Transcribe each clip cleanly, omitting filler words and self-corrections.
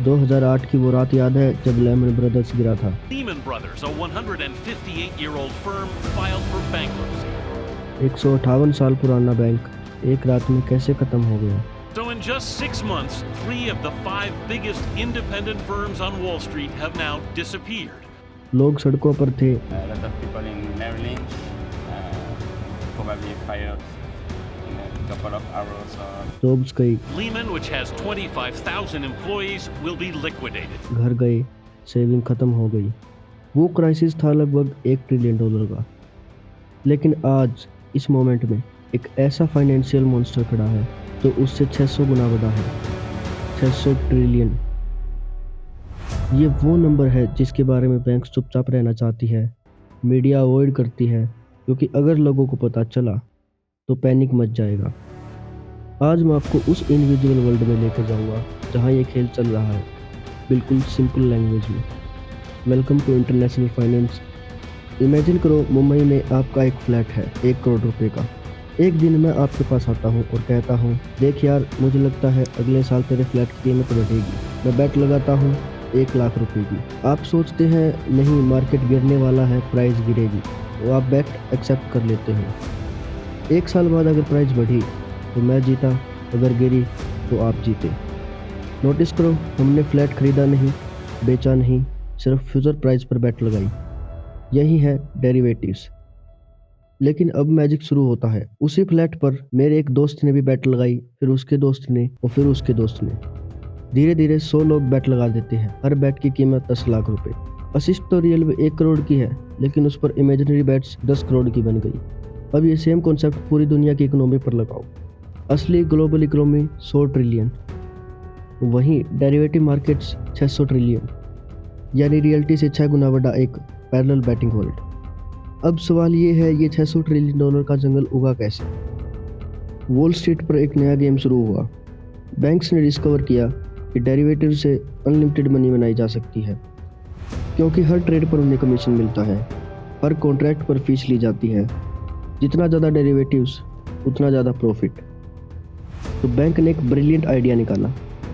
2008 की वो रात याद है जब लेमन ब्रदर्स गिरा था। Lehman Brothers, a 158-year-old firm, filed for bankruptcy. 158 साल पुराना बैंक एक रात में कैसे खत्म हो गया? So in just 6 months, 3 of the 5 biggest independent firms on Wall Street have now disappeared. लोग सड़कों पर थे। A lot of people in Merrill Lynch probably fired in a couple of hours. Jobs गई, Lehman, which has 25,000 employees, will be liquidated. घर गए, saving खत्म हो गई। वो क्राइसिस था लगभग $1 ट्रिलियन का। लेकिन आज इस मोमेंट में एक ऐसा फाइनेंशियल मॉन्स्टर खड़ा है जो उससे 600 गुना बड़ा है। 600 ट्रिलियन। ये वो नंबर है जिसके बारे में बैंक चुपचाप रहना चाहती है, मीडिया अवॉइड करती है, क्योंकि अगर लोगों को पता चला तो पैनिक मच जाएगा। आज मैं आपको उस इनविजिबल वर्ल्ड में लेकर जाऊंगा जहां ये खेल चल रहा है, बिल्कुल सिंपल लैंग्वेज में। Welcome to international finance. Imagine करो मुंबई में आपका एक फ्लैट है 1 करोड़ रुपए का। एक दिन मैं आपके पास आता हूँ और कहता हूँ, देख यार, मुझे लगता है अगले साल तेरे फ्लैट की कीमत बढ़ेगी। मैं बैट लगाता हूँ 1 लाख रुपए की। आप सोचते हैं नहीं, मार्केट गिरने वाला है, प्राइस गिरेगी, तो आप बैट एक्सेप्ट कर लेते हैं। 1 साल बाद अगर प्राइस बढ़ी तो मैं जीता, अगर गिरी तो आप जीते। नोटिस करो, हमने फ्लैट खरीदा नहीं, बेचा नहीं, सिर्फ फ्यूचर प्राइस पर बैट लगाई। यही है डेरिवेटिव्स। लेकिन अब मैजिक शुरू होता है। उसी फ्लैट पर मेरे एक दोस्त ने भी बैट लगाई, फिर उसके दोस्त ने और फिर उसके दोस्त ने। धीरे धीरे 100 लोग बैट लगा देते हैं। हर बैट की कीमत 10 लाख रुपए। असिस्ट तो रियल में 1 करोड़ की है, लेकिन उस पर इमेजिनरी बैट्स 10 करोड़ की बन गई। अब ये सेम कॉन्सेप्ट पूरी दुनिया की इकोनॉमी पर लगाओ। असली ग्लोबल इकोनॉमी 100 ट्रिलियन, वहीं डेरिवेटिव मार्केट्स 600 ट्रिलियन, यानी रियलिटी से 6 गुना बड़ा एक पैरेलल बैटिंग वर्ल्ड। अब सवाल ये है, ये 600 ट्रिलियन डॉलर का जंगल उगा कैसे? वॉल स्ट्रीट पर एक नया गेम शुरू हुआ। बैंक्स ने डिस्कवर किया कि डेरिवेटिव से अनलिमिटेड मनी बनाई जा सकती है, क्योंकि हर ट्रेड पर उन्हें कमीशन मिलता है, हर कॉन्ट्रैक्ट पर फीस ली जाती है। जितना ज़्यादा डेरिवेटिव्स उतना ज़्यादा प्रॉफिट। तो बैंक ने एक ब्रिलियंट आइडिया निकाला,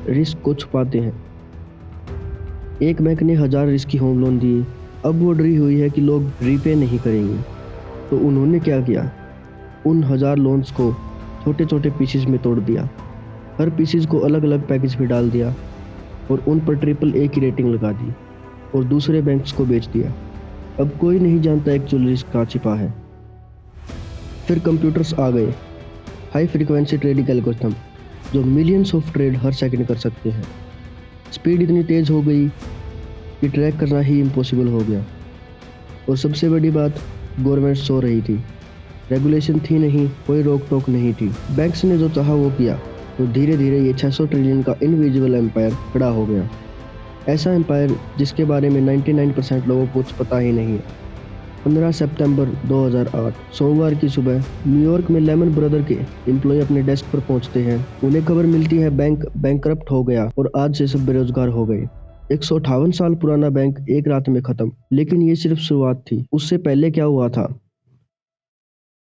रिस्क को छुपाते हैं। एक बैंक ने 1000 रिस्की होम लोन दिए। अब वो डरी हुई है कि लोग रीपे नहीं करेंगे, तो उन्होंने क्या किया, उन 1000 लोन्स को छोटे छोटे पीसेस में तोड़ दिया, हर पीसेस को अलग अलग पैकेज में डाल दिया और उन पर AAA की रेटिंग लगा दी और दूसरे बैंक्स को बेच दिया। अब कोई नहीं जानता एक्चुअल रिस्क कहाँ छिपा है। फिर कंप्यूटर्स आ गए, हाई फ्रीक्वेंसी ट्रेडिंग एल्गोरिथम, जो millions of trade her second कर सकते हैं। स्पीड इतनी तेज़ हो गई कि ट्रैक करना ही इम्पॉसिबल हो गया। और सबसे बड़ी बात, गवर्नमेंट सो रही थी, रेगुलेशन थी नहीं, कोई रोक टोक नहीं थी। बैंक्स ने जो चाहा वो किया, तो धीरे धीरे ये 600 ट्रिलियन का इनविजिबल एम्पायर खड़ा हो गया। ऐसा एम्पायर जिसके बारे में 99% लोगों को कुछ पता ही नहीं है। 15 सितंबर 2008 सोमवार की सुबह न्यूयॉर्क में लेमन ब्रदर के एम्प्लॉय अपने डेस्क पर पहुंचते हैं। उन्हें खबर मिलती है बैंक बैंकरप्ट हो गया और आज से सब बेरोजगार हो गए। 158 साल पुराना बैंक एक रात में खत्म। लेकिन ये सिर्फ शुरुआत थी। उससे पहले क्या हुआ था?